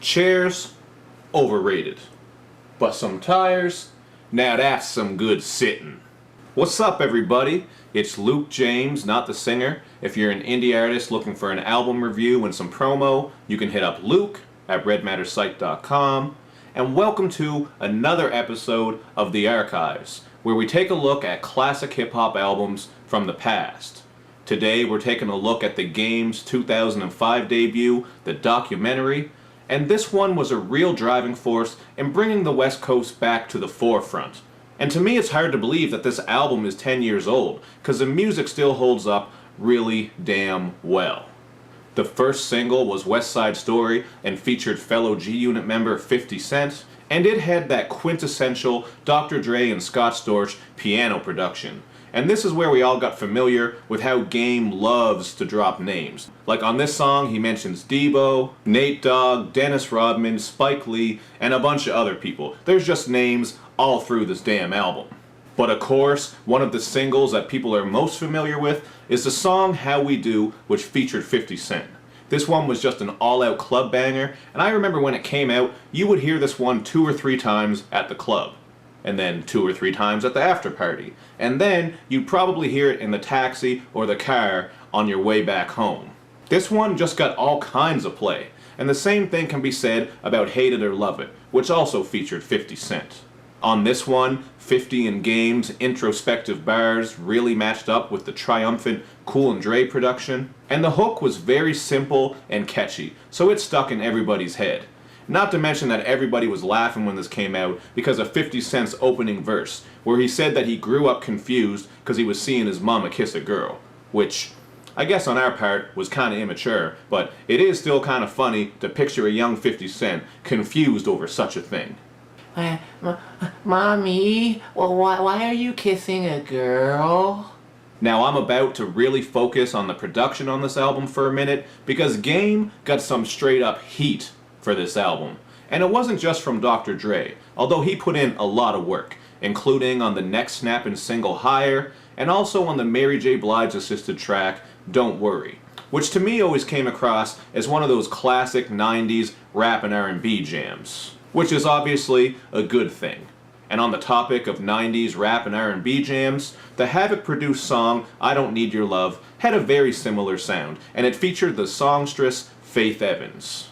Chairs, overrated. But some tires, now that's some good sitting. What's up, everybody? It's Luke James, not the singer. If you're an indie artist looking for an album review and some promo, you can hit up Luke at redmattersite.com. And welcome to another episode of The Archives, where we take a look at classic hip-hop albums from the past. Today we're taking a look at the Game's 2005 debut, The Documentary, and this one was a real driving force in bringing the West Coast back to the forefront. And to me it's hard to believe that this album is 10 years old, because the music still holds up really damn well. The first single was West Side Story and featured fellow G-Unit member 50 Cent, and it had that quintessential Dr. Dre and Scott Storch piano production. And this is where we all got familiar with how Game loves to drop names. Like on this song, he mentions Debo, Nate Dogg, Dennis Rodman, Spike Lee, and a bunch of other people. There's just names all through this damn album. But of course, one of the singles that people are most familiar with is the song How We Do, which featured 50 Cent. This one was just an all-out club banger, and I remember when it came out, you would hear this one 2 or 3 times at the club. And then 2 or 3 times at the after party. And then you'd probably hear it in the taxi or the car on your way back home. This one just got all kinds of play. And the same thing can be said about Hate It or Love It, which also featured 50 Cent. On this one, 50 and Game's introspective bars really matched up with the triumphant Cool and Dre production. And the hook was very simple and catchy, so it stuck in everybody's head. Not to mention that everybody was laughing when this came out because of 50 Cent's opening verse, where he said that he grew up confused because he was seeing his mama kiss a girl. Which, I guess on our part, was kinda immature, but it is still kinda funny to picture a young 50 Cent confused over such a thing. Mommy, why are you kissing a girl? Now I'm about to really focus on the production on this album for a minute, because Game got some straight up heat for this album. And it wasn't just from Dr. Dre, although he put in a lot of work, including on the next snapping single Higher, and also on the Mary J. Blige assisted track Don't Worry, which to me always came across as one of those classic 90s rap and R&B jams, which is obviously a good thing. And on the topic of 90s rap and R&B jams, the Havoc produced song I Don't Need Your Love had a very similar sound, and it featured the songstress Faith Evans.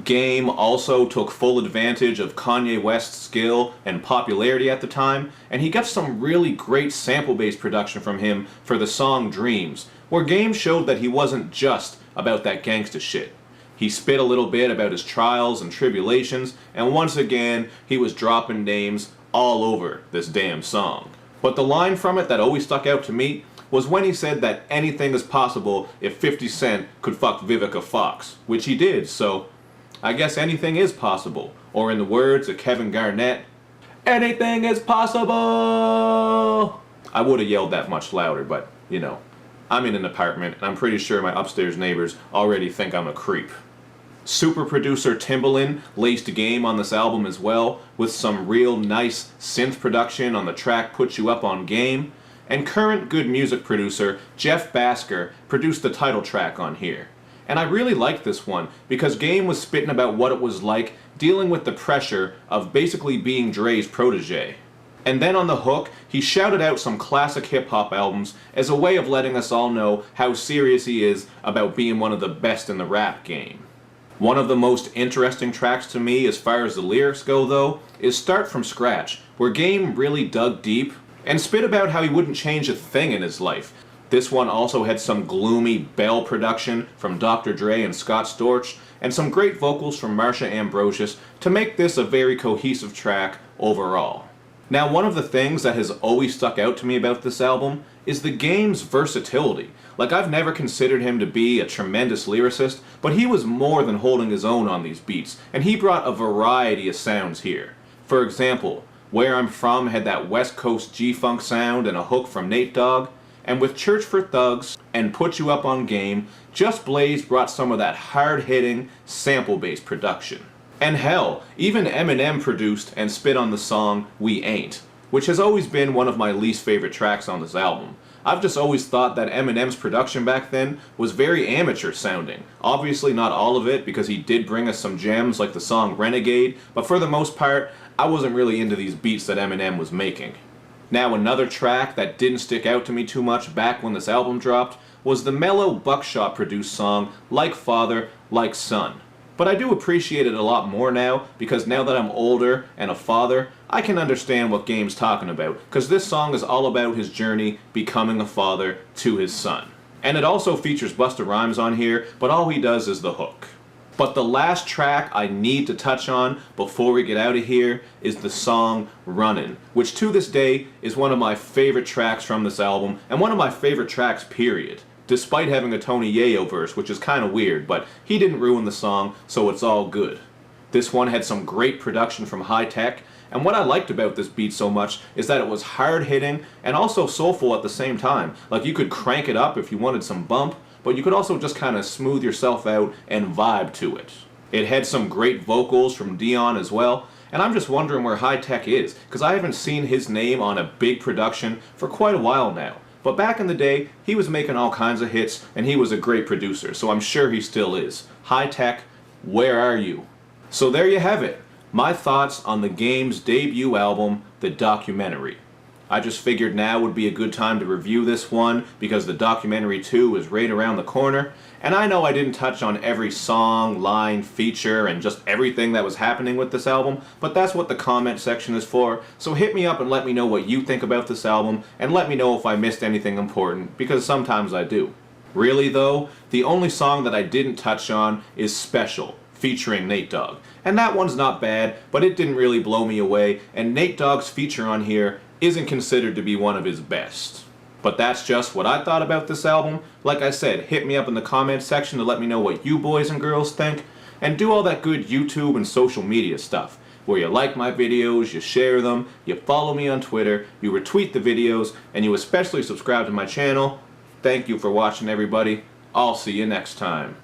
Game also took full advantage of Kanye West's skill and popularity at the time, and he got some really great sample-based production from him for the song Dreams, where Game showed that he wasn't just about that gangsta shit. He spit a little bit about his trials and tribulations, and once again, he was dropping names all over this damn song. But the line from it that always stuck out to me was when he said that anything is possible if 50 Cent could fuck Vivica Fox, which he did, so I guess anything is possible. Or in the words of Kevin Garnett, anything is possible! I would have yelled that much louder, but, you know, I'm in an apartment, and I'm pretty sure my upstairs neighbors already think I'm a creep. Super producer Timbaland laced Game on this album as well, with some real nice synth production on the track Put You Up on Game, and current good music producer Jeff Basker produced the title track on here. And I really liked this one because Game was spitting about what it was like dealing with the pressure of basically being Dre's protege. And then on the hook, he shouted out some classic hip-hop albums as a way of letting us all know how serious he is about being one of the best in the rap game. One of the most interesting tracks to me as far as the lyrics go though is Start From Scratch, where Game really dug deep and spit about how he wouldn't change a thing in his life. This one also had some gloomy bell production from Dr. Dre and Scott Storch, and some great vocals from Marsha Ambrosius to make this a very cohesive track overall. Now, one of the things that has always stuck out to me about this album is the Game's versatility. Like, I've never considered him to be a tremendous lyricist, but he was more than holding his own on these beats, and he brought a variety of sounds here. For example, Where I'm From had that West Coast G-Funk sound and a hook from Nate Dogg, and with Church for Thugs and Put You Up on Game, Just Blaze brought some of that hard-hitting, sample-based production. And hell, even Eminem produced and spit on the song We Ain't, which has always been one of my least favorite tracks on this album. I've just always thought that Eminem's production back then was very amateur sounding. Obviously not all of it, because he did bring us some gems like the song Renegade, but for the most part, I wasn't really into these beats that Eminem was making. Now, another track that didn't stick out to me too much back when this album dropped was the mellow Buckshot produced song Like Father, Like Son. But I do appreciate it a lot more now, because now that I'm older and a father, I can understand what Game's talking about, because this song is all about his journey becoming a father to his son. And it also features Busta Rhymes on here, but all he does is the hook. But the last track I need to touch on before we get out of here is the song Runnin', which to this day is one of my favorite tracks from this album, and one of my favorite tracks period. Despite having a Tony Yayo verse, which is kind of weird, but he didn't ruin the song, so it's all good. This one had some great production from Hi-Tek, and what I liked about this beat so much is that it was hard-hitting and also soulful at the same time. Like, you could crank it up if you wanted some bump, but you could also just kind of smooth yourself out and vibe to it. It had some great vocals from Dion as well, and I'm just wondering where Hi-Tek is, because I haven't seen his name on a big production for quite a while now. But back in the day, he was making all kinds of hits, and he was a great producer, so I'm sure he still is. Hi-Tek, where are you? So there you have it. My thoughts on the Game's debut album, The Documentary. I just figured now would be a good time to review this one, because The Documentary 2 is right around the corner, and I know I didn't touch on every song, line, feature, and just everything that was happening with this album, but that's what the comment section is for, so hit me up and let me know what you think about this album, and let me know if I missed anything important, because sometimes I do. Really though, the only song that I didn't touch on is Special, featuring Nate Dogg. And that one's not bad, but it didn't really blow me away, and Nate Dogg's feature on here isn't considered to be one of his best. But that's just what I thought about this album. Like I said, hit me up in the comments section to let me know what you boys and girls think, and do all that good YouTube and social media stuff, where you like my videos, you share them, you follow me on Twitter, you retweet the videos, and you especially subscribe to my channel. Thank you for watching, everybody. I'll see you next time.